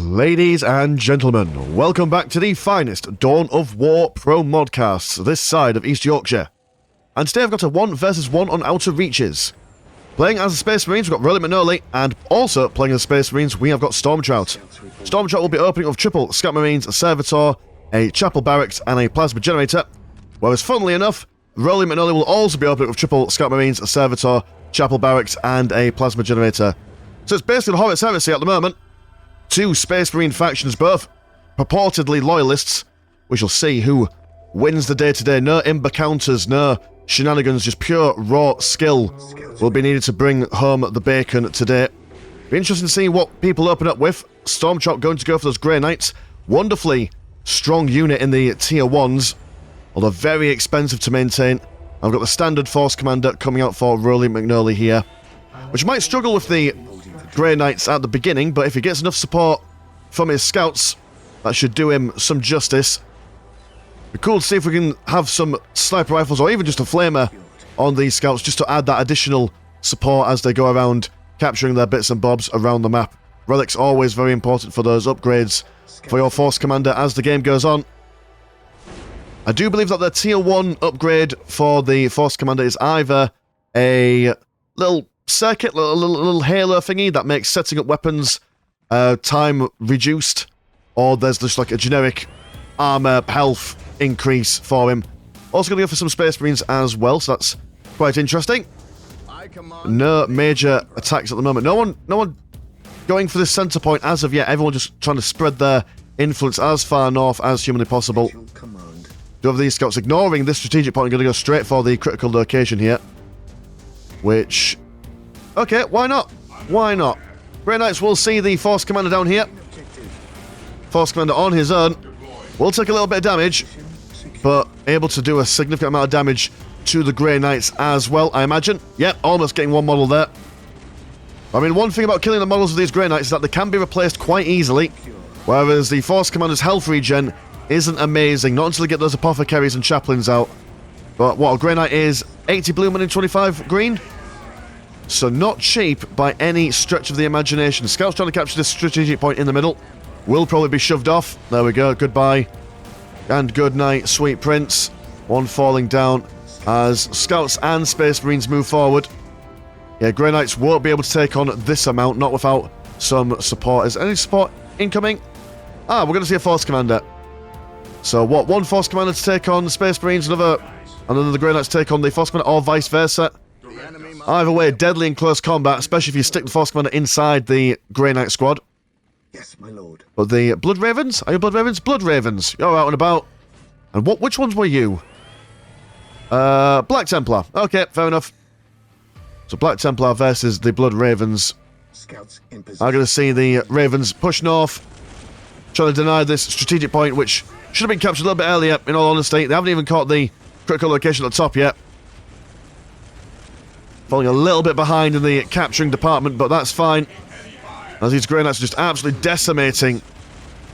Ladies and gentlemen, welcome back to the finest Dawn of War Pro Modcasts this side of East Yorkshire. And today I've got a 1 versus 1 on Outer Reaches. Playing as the Space Marines, we've got RolleMcKnolle, and also playing as Space Marines, we have got Stormtrout. Stormtrout will be opening with triple Scout Marines, a Servitor, a Chapel Barracks, and a Plasma Generator. Whereas, funnily enough, RolleMcKnolle will also be opening with triple Scout Marines, a Servitor, Chapel Barracks, and a Plasma Generator. So it's basically the Horus Heresy at the moment. Two Space Marine factions, both purportedly loyalists. We shall see who wins the day today. No imber counters, no shenanigans, just pure raw skill will be needed to bring home the bacon today. Be interesting to see what people open up with. Stormtrout going to go for those Grey Knights. Wonderfully strong unit in the tier 1s, although very expensive to maintain. I've got the standard Force Commander coming out for RolleMcKnolle here, which might struggle with the Grey Knights at the beginning, but if he gets enough support from his scouts, that should do him some justice. Be cool to see if we can have some sniper rifles or even just a flamer on these scouts just to add that additional support as they go around capturing their bits and bobs around the map. Relics always very important for those upgrades for your Force Commander as the game goes on. I do believe that the tier 1 upgrade for the Force Commander is either a little circuit, little halo thingy that makes setting up weapons time reduced, or there's just like a generic armor health increase for him. Also going to go for some Space Marines as well, so that's quite interesting. No major attacks at the moment. No one going for this center point as of yet. Everyone just trying to spread their influence as far north as humanly possible. Do have these scouts ignoring this strategic point. I'm going to go straight for the critical location here, which, okay, why not? Why not? Grey Knights will see the Force Commander down here. Force Commander on his own will take a little bit of damage, but able to do a significant amount of damage to the Grey Knights as well, I imagine. Yep, almost getting one model there. I mean, one thing about killing the models of these Grey Knights is that they can be replaced quite easily, whereas the Force Commander's health regen isn't amazing, not until they get those Apothecaries and Chaplains out. But what a Grey Knight is, 80 blue money, 25 green. So not cheap by any stretch of the imagination. Scouts trying to capture this strategic point in the middle. Will probably be shoved off. There we go, goodbye. And good night, sweet prince. One falling down as Scouts and Space Marines move forward. Yeah, Grey Knights won't be able to take on this amount, not without some support. Is any support incoming? Ah, we're going to see a Force Commander. So what, one Force Commander to take on the Space Marines, and then the Grey Knights take on the Force Commander, or vice versa. Either way, deadly in close combat, especially if you stick the Force Commander inside the Grey Knight squad. Yes, my lord. But the Blood Ravens? Are you Blood Ravens? Blood Ravens. You're out and about. And which ones were you? Black Templar. Okay, fair enough. So Black Templar versus the Blood Ravens. Scouts in position. I'm going to see the Ravens push north, trying to deny this strategic point, which should have been captured a little bit earlier, in all honesty. They haven't even caught the critical location at the top yet. Falling a little bit behind in the capturing department, but that's fine. As these Grey Knights are just absolutely decimating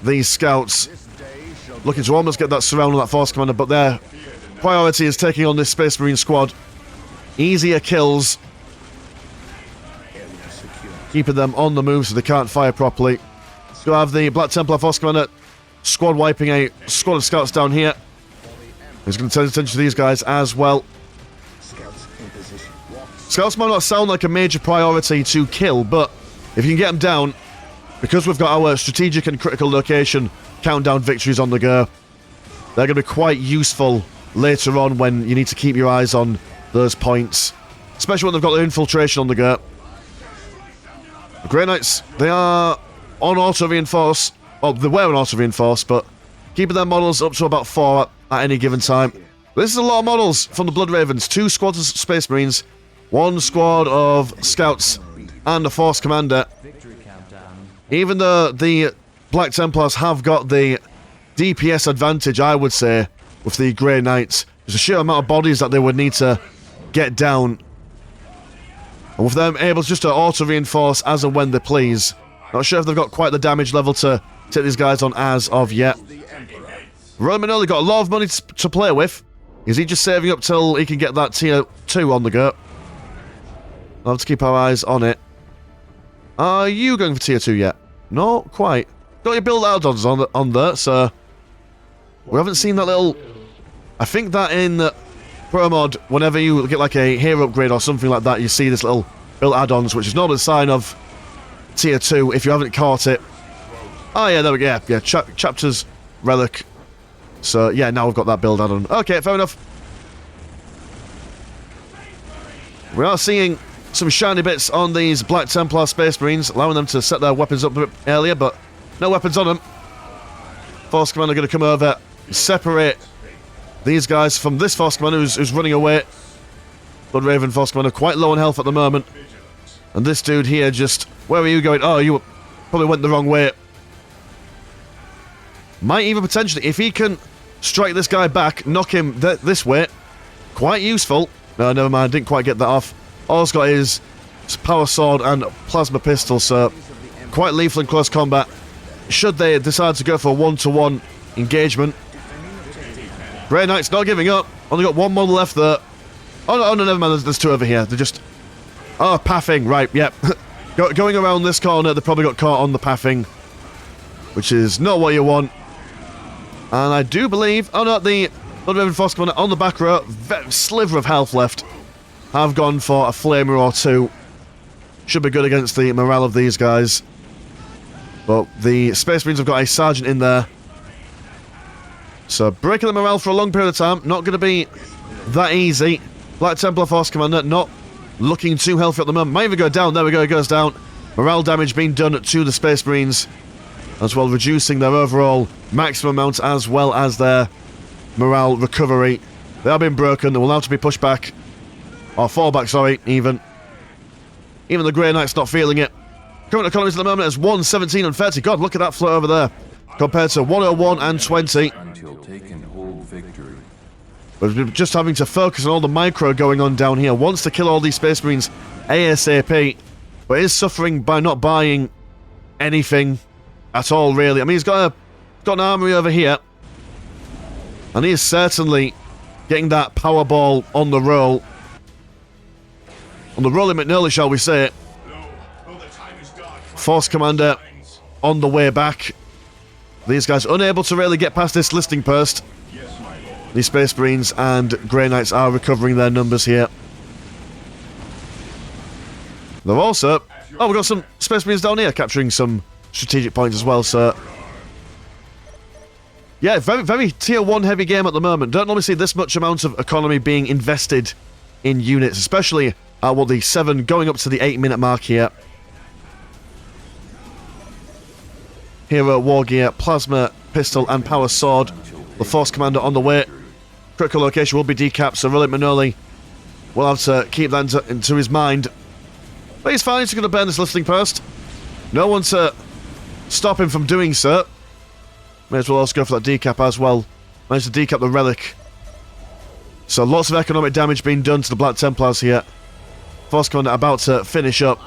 these scouts. Looking to almost get that surround on that Force Commander, but their priority is taking on this Space Marine squad. Easier kills. Keeping them on the move so they can't fire properly. So I have the Black Templar Force Commander squad wiping a squad of scouts down here. He's going to turn attention to these guys as well. Scouts might not sound like a major priority to kill, but if you can get them down, because we've got our strategic and critical location countdown victories on the go, they're going to be quite useful later on when you need to keep your eyes on those points, especially when they've got their infiltration on the go. The Grey Knights, they are on auto-reinforce. Well, they were on auto-reinforce, but keeping their models up to about 4 at any given time. This is a lot of models from the Blood Ravens. 2 squads of Space Marines, 1 squad of Scouts, and a Force Commander. Even though the Black Templars have got the DPS advantage, I would say, with the Grey Knights. There's a sheer amount of bodies that they would need to get down. And with them able just to auto-reinforce as and when they please. Not sure if they've got quite the damage level to take these guys on as of yet. RolleMcKnolle got a lot of money to play with. Is he just saving up till he can get that tier 2 on the go? I'll have to keep our eyes on it. Are you going for tier 2 yet? Not quite. got your build add-ons on there, so we haven't seen that little... I think that in Pro Mod, whenever you get like a hero upgrade or something like that, you see this little build add-ons, which is normally a sign of Tier 2 if you haven't caught it. Oh yeah, there we go, yeah, Chapters Relic. So yeah, now we've got that build add-on. Okay, fair enough. We are seeing some shiny bits on these Black Templar Space Marines, allowing them to set their weapons up a bit earlier, but no weapons on them. Force Commander going to come over, separate these guys from this Force Commander who's running away. Bloodraven Force Commander quite low on health at the moment. And this dude here just... Where are you going? Oh, you probably went the wrong way. Might even potentially, if he can strike this guy back, knock him this way, quite useful. No, never mind, didn't quite get that off. All he's got is Power Sword and Plasma Pistol, so quite lethal in close combat. Should they decide to go for a one-to-one engagement. Grey Knight's not giving up. Only got one model left there. Oh no, never mind, there's two over here. They're just... Oh, pathing, right, yep. Going around this corner, they probably got caught on the pathing, which is not what you want. And I do believe... Oh no, the Bloodraven Force Commander on the back row, sliver of health left, have gone for a flamer or two. Should be good against the morale of these guys. But the Space Marines have got a Sergeant in there. So breaking the morale for a long period of time, not going to be that easy. Black Templar Force Commander not looking too healthy at the moment. Might even go down. There we go, it goes down. Morale damage being done to the Space Marines, as well reducing their overall maximum amount as well as their morale recovery. They are being broken. They will have to be pushed back. Or fall back, sorry, even. Even the Grey Knight's not feeling it. Current economies at the moment is 117 and 30. God, look at that float over there. Compared to 101 and 20. Until taken hold victory. But we're just having to focus on all the micro going on down here. Wants to kill all these Space Marines ASAP. But is suffering by not buying anything at all, really. I mean, he's got an armory over here. And he is certainly getting that power ball on the roll. On the RolleMcKnolle, shall we say. Force Commander on the way back. These guys unable to really get past this listing post. These Space Marines and Grey Knights are recovering their numbers here. They've also... Oh, we've got some Space Marines down here capturing some strategic points as well, so... Yeah, very, very Tier 1 heavy game at the moment. Don't normally see this much amount of economy being invested in units, especially at the 7 going up to the 8-minute mark here. Hero, War Gear, Plasma, Pistol and Power Sword. The Force Commander on the way. Critical location will be decapped, so RolleMcKnolle will have to keep that into his mind. But he's fine, he's going to burn this listing post. No one to stop him from doing so. May as well also go for that decap as well. Managed to decap the relic. So lots of economic damage being done to the Black Templars here. Force Commander about to finish up.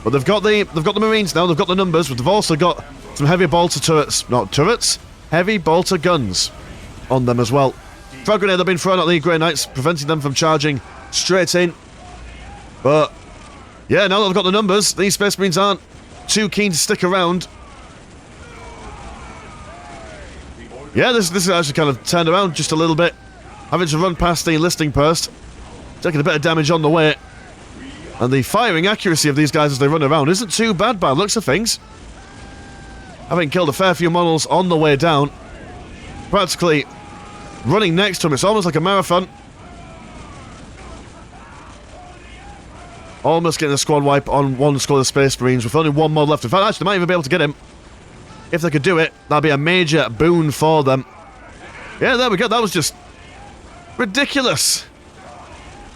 But they've got the Marines now, they've got the numbers, but they've also got some heavy bolter turrets. Not turrets, heavy bolter guns on them as well. Frag grenade have been thrown at the Grey Knights, preventing them from charging straight in. But yeah, now that they've got the numbers, these Space Marines aren't too keen to stick around. Yeah, this is actually kind of turned around just a little bit. Having to run past the listing post. Taking a bit of damage on the way. And the firing accuracy of these guys as they run around isn't too bad by the looks of things. Having killed a fair few models on the way down. Practically running next to him. It's almost like a marathon. Almost getting a squad wipe on one squad of Space Marines with only one mod left. In fact, actually, they might even be able to get him. If they could do it, that'd be a major boon for them. Yeah, there we go. That was just ridiculous.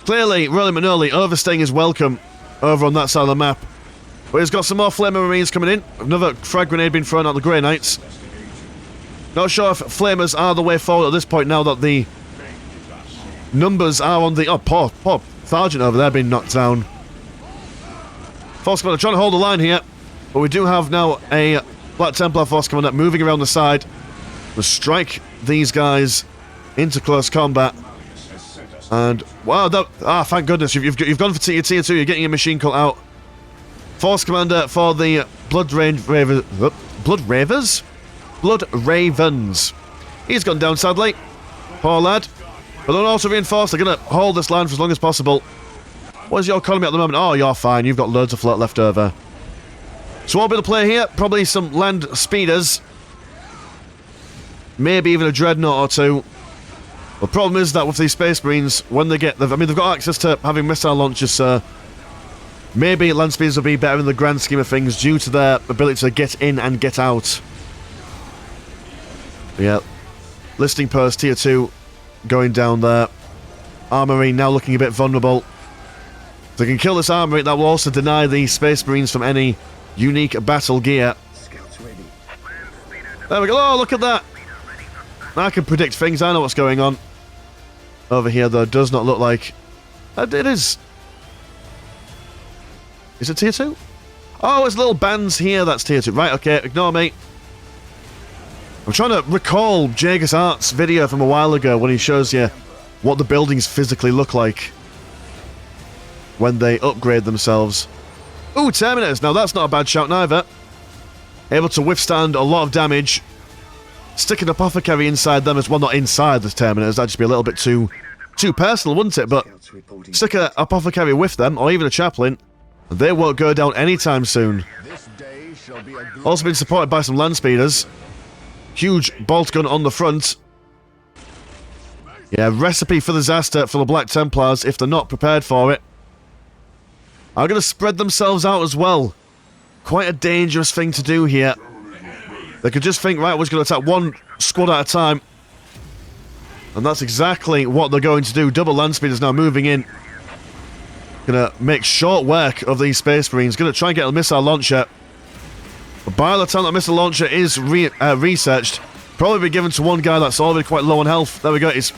Clearly, RolleMcKnolle overstaying his welcome over on that side of the map. But he's got some more Flamer Marines coming in. Another frag grenade being thrown at the Grey Knights. Not sure if Flamers are the way forward at this point now that the numbers are on the... Oh, poor Sergeant over there being knocked down. Force Commander trying to hold the line here. But we do have now a Black Templar Force Commander moving around the side. We'll strike these guys into close combat. And, wow, thank goodness, you've gone for Tier 2, you're getting your machine cut out. Force Commander for the Blood Ravens. He's gone down, sadly. Poor lad. But they're also reinforced. They're going to hold this line for as long as possible. What is your economy at the moment? Oh, you're fine. You've got loads of float left over. So what will be the play here? Probably some land speeders. Maybe even a dreadnought or two. The problem is that with these Space Marines, when they get... they've got access to having missile launchers, so... maybe land speeders will be better in the grand scheme of things due to their ability to get in and get out. Yeah. Listing post tier 2 going down there. Armory now looking a bit vulnerable. If they can kill this armory, that will also deny the Space Marines from any unique battle gear. Scouts ready. There we go. Oh, look at that. I can predict things. I know what's going on. Over here, though, does not look like... it is. Is it tier 2? Oh, it's little bands here. That's tier 2. Right, okay. Ignore me. I'm trying to recall Jagus Art's video from a while ago when he shows you what the buildings physically look like when they upgrade themselves. Ooh, Terminators. Now, that's not a bad shout neither. Able to withstand a lot of damage. Stick an Apothecary inside them as well. Not inside the Terminators. That'd just be a little bit too personal, wouldn't it? But stick an Apothecary with them, or even a Chaplain, and they won't go down anytime soon. Also been supported by some land speeders. Huge bolt gun on the front. Yeah, recipe for disaster for the Black Templars if they're not prepared for it. Are going to spread themselves out as well. Quite a dangerous thing to do here. They could just think, right, we're just going to attack one squad at a time. And that's exactly what they're going to do. Double land speeders now moving in. Going to make short work of these Space Marines. Going to try and get a missile launcher. But by the time that missile launcher is researched, probably be given to one guy that's already quite low on health. There we go. He's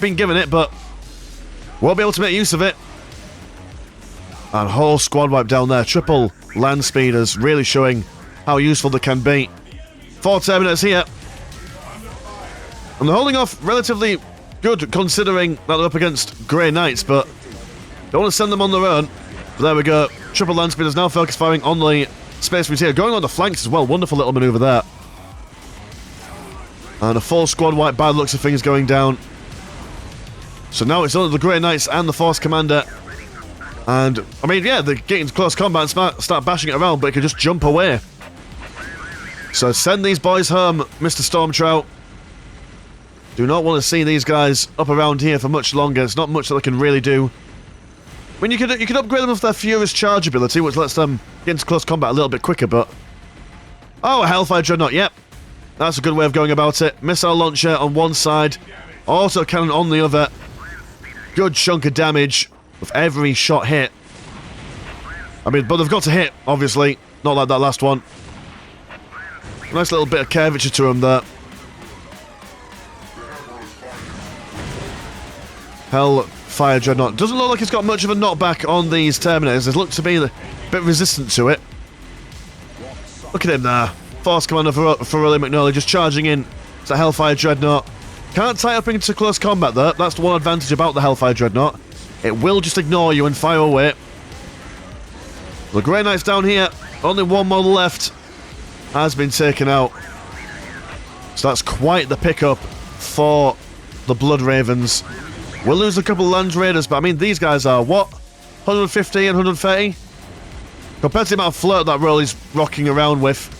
been given it, but won't be able to make use of it. And whole squad wipe down there. Triple land speeders, really showing how useful they can be. 4 Terminators here. And they're holding off relatively good considering that they're up against Grey Knights, but don't want to send them on their own. But there we go. Triple land speeders now focus firing on the Space Marines here. Going on the flanks as well. Wonderful little maneuver there. And a full squad wipe by the looks of things going down. So now it's only the Grey Knights and the Force Commander. And, I mean, yeah, they get into close combat and start bashing it around, but it can just jump away. So send these boys home, Mr. Stormtrout. Do not want to see these guys up around here for much longer. It's not much that they can really do. I mean, you could upgrade them with their Furious Charge ability, which lets them get into close combat a little bit quicker, but... oh, a Hellfire Dreadnought, yep. That's a good way of going about it. Missile launcher on one side, auto cannon on the other. Good chunk of damage with every shot hit. I mean, but they've got to hit, obviously. Not like that last one. Nice little bit of curvature to him there. Hellfire Dreadnought. Doesn't look like it's got much of a knockback on these Terminators. It looks to be a bit resistant to it. Look at him there. Force Commander for RolleMcKnolle just charging in. It's a Hellfire Dreadnought. Can't tie up into close combat though. That's the one advantage about the Hellfire Dreadnought. It will just ignore you and fire away. The Grey Knights down here. Only one model left. Has been taken out. So that's quite the pickup for the Blood Ravens. We'll lose a couple of Land Raiders, but I mean, these guys are, what? 150 and 130? Compared to the amount of float that Rolly's rocking around with,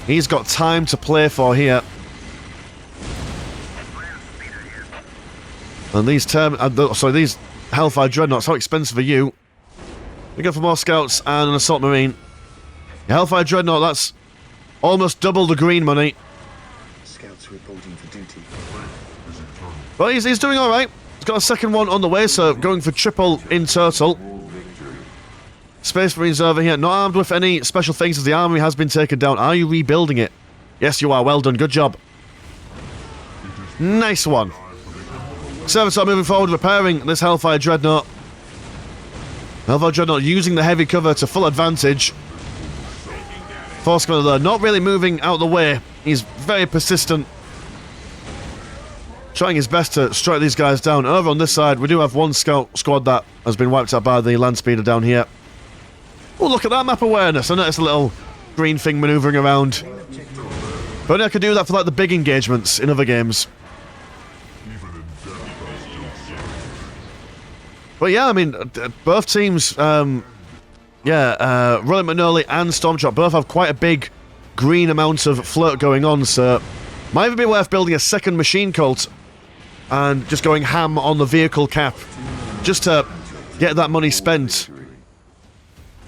he's got time to play for here. And these these Hellfire Dreadnoughts, how expensive are you? We go for more scouts and an Assault Marine. The Hellfire Dreadnought, that's almost double the green money. Scouts reporting for duty. Well, he's doing alright. He's got a second one on the way, so going for triple in total. Space Marines over here, not armed with any special things as the armory has been taken down. Are you rebuilding it? Yes, you are. Well done. Good job. Nice one. Servitor moving forward, repairing this Hellfire Dreadnought. Hellfire Dreadnought using the heavy cover to full advantage. Force Commander there, not really moving out the way. He's very persistent. Trying his best to strike these guys down. Over on this side, we do have one scout squad that has been wiped out by the land speeder down here. Oh, look at that map awareness. I noticed a little green thing manoeuvring around. But only I could do that for like the big engagements in other games. But yeah, I mean, both teams, RolleMcKnolle and Stormtrout both have quite a big green amount of float going on, so might even be worth building a second machine cult and just going ham on the vehicle cap, just to get that money spent.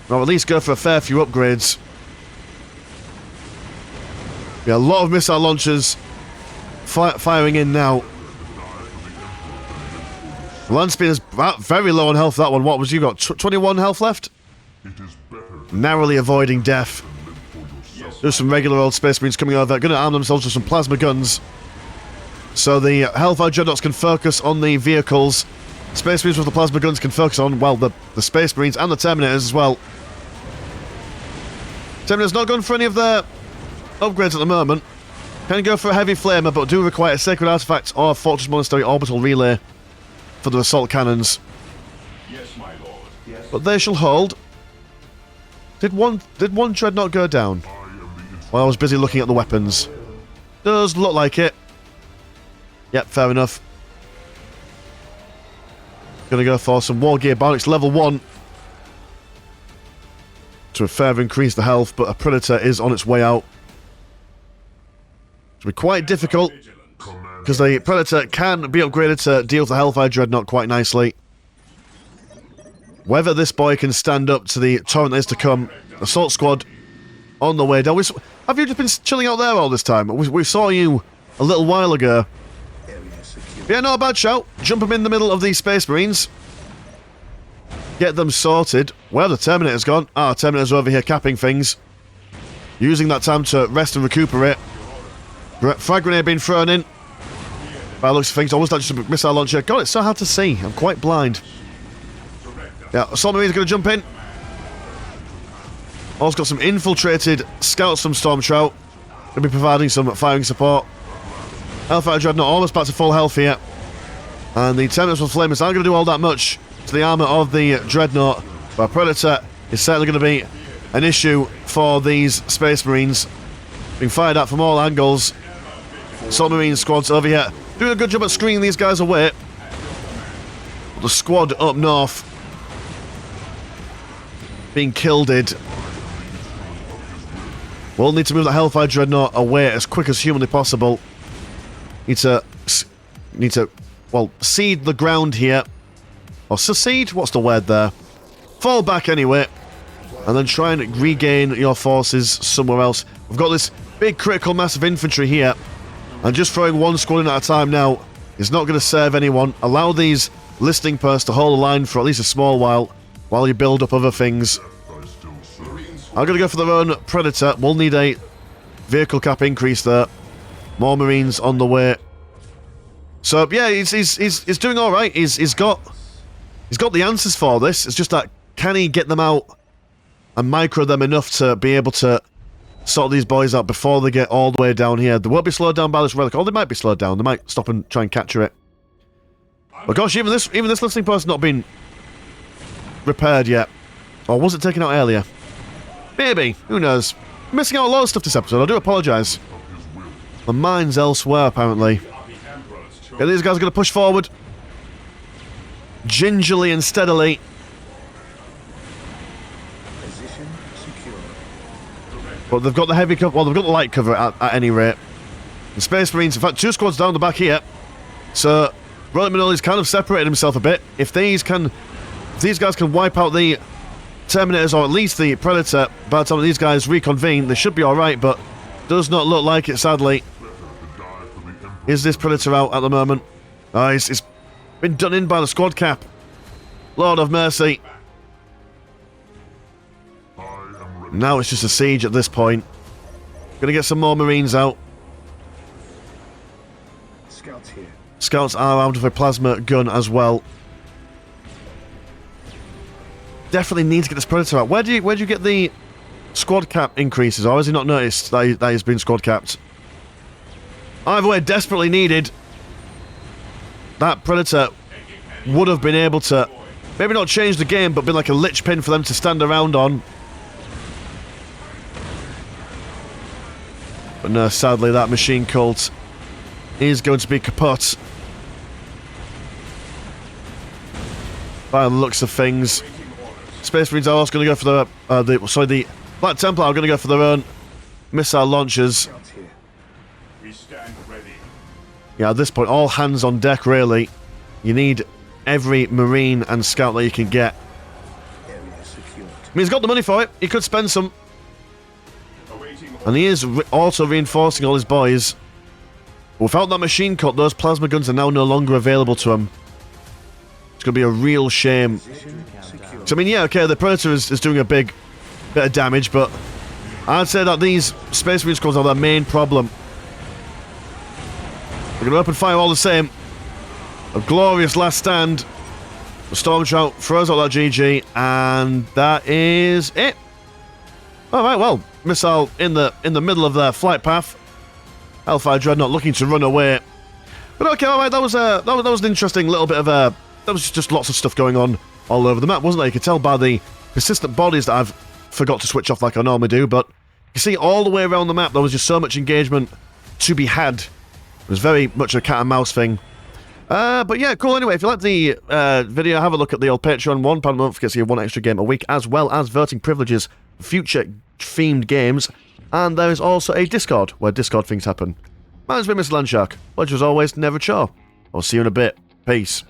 Or at least go for a fair few upgrades. Yeah, a lot of missile launchers firing in now. Landspeed is very low on health, that one. What was you got? 21 health left? Narrowly avoiding death. There's some regular old Space Marines coming over. Going to arm themselves with some plasma guns. So the Hellfire Dreadnoughts can focus on the vehicles. Space Marines with the plasma guns can focus on, well, the Space Marines and the Terminators as well. Terminator's not going for any of their upgrades at the moment. Can go for a heavy flamer, but do require a Sacred Artifact or Fortress Monastery Orbital Relay for the assault cannons. Yes, my lord. Yes. But they shall hold. Did one Dreadnought go down? While I was busy looking at the weapons. Does look like it. Yep, fair enough. Gonna go for some War Gear Barracks level 1. To further increase the health, but a Predator is on its way out. It'll be quite difficult, because the Predator can be upgraded to deal with the Hellfire Dreadnought quite nicely. Whether this boy can stand up to the torrent that is to come. Assault Squad on the way down. Have you just been chilling out there all this time? We saw you a little while ago. Yeah, not a bad shout. Jump them in the middle of these Space Marines. Get them sorted. Where have the Terminator's gone? Ah, Terminator's over here capping things. Using that time to rest and recuperate. Frag grenade being thrown in. By the looks of things, almost like just a missile launcher. God, it's so hard to see. I'm quite blind. Yeah, Assault Marine's going to jump in. Also got some infiltrated scouts from Stormtrout. Going to be providing some firing support. Hellfire Dreadnought almost back to full health here. And the Terminators with Flamers aren't going to do all that much to the armour of the Dreadnought. But Predator is certainly going to be an issue for these Space Marines. Being fired at from all angles. Assault Marine squads over here doing a good job at screening these guys away. The squad up north being killed. We'll need to move the Hellfire Dreadnought away as quick as humanly possible. Need to, well, seed the ground here. Or secede? What's the word there? Fall back anyway. And then try and regain your forces somewhere else. We've got this big critical mass of infantry here. And just throwing one squad in at a time now is not going to serve anyone. Allow these listing posts to hold the line for at least a small while you build up other things. I'm going to go for their own Predator. We'll need a vehicle cap increase there. More Marines on the way. So yeah, he's doing all right. He's got the answers for this. It's just that, can he get them out and micro them enough to be able to sort these boys out before they get all the way down here? They won't be slowed down by this relic. Or they might be slowed down. They might stop and try and capture it. But gosh, even this listening post's not been repaired yet. Or was it taken out earlier? Maybe. Who knows? I'm missing out a lot of stuff this episode. I do apologise. My mind's elsewhere, apparently. Okay, these guys are going to push forward. Gingerly and steadily. Position secure. But they've got the heavy cover. Well, they've got the light cover at any rate. The Space Marines, in fact, 2 squads down the back here. So, RolleMcKnolle's kind of separated himself a bit. If these guys can wipe out the Terminators, or at least the Predator, by the time these guys reconvene, they should be alright, but does not look like it, sadly. Is this Predator out at the moment? He's been done in by the squad cap. Lord of mercy. Now it's just a siege at this point. Gonna get some more Marines out. Scouts here. Scouts are armed with a plasma gun as well. Definitely need to get this Predator out. Where do you get the squad cap increases, or has he not noticed that he's been squad capped? Either way, desperately needed. That Predator would have been able to maybe not change the game, but been like a lich pin for them to stand around on But no, sadly, that machine cult is going to be kaput. By the looks of things, Space Marines are also going to go for the Black Templar are going to go for their own missile launchers. Scouts here. We stand ready. Yeah, at this point, all hands on deck, really. You need every Marine and Scout that you can get. Area secured. I mean, he's got the money for it. He could spend some. Awaiting And he is also reinforcing all his boys. Without that machine cut, those plasma guns are now no longer available to him. It's going to be a real shame. Position secured. So, I mean, yeah, okay, the Predator is doing a big bit of damage, but I'd say that these Space Marine squads are their main problem. They're going to open fire all the same. A glorious last stand. The Stormtrout throws out that GG, and that is it. Alright, well, missile in the middle of their flight path. Hellfire Dreadnought looking to run away. But okay, alright, that was an interesting little bit of a... There was just lots of stuff going on all over the map, wasn't there? You could tell by the persistent bodies that I've forgot to switch off like I normally do, but you see all the way around the map there was just so much engagement to be had. It was very much a cat and mouse thing. But yeah, cool. Anyway, if you like the video, have a look at the old Patreon. £1 a month gets you one extra game a week, as well as voting privileges for future themed games. And there is also a Discord, where Discord things happen. My name's been Mr. Landshark. Pleasure as always, never a chore. I'll see you in a bit. Peace.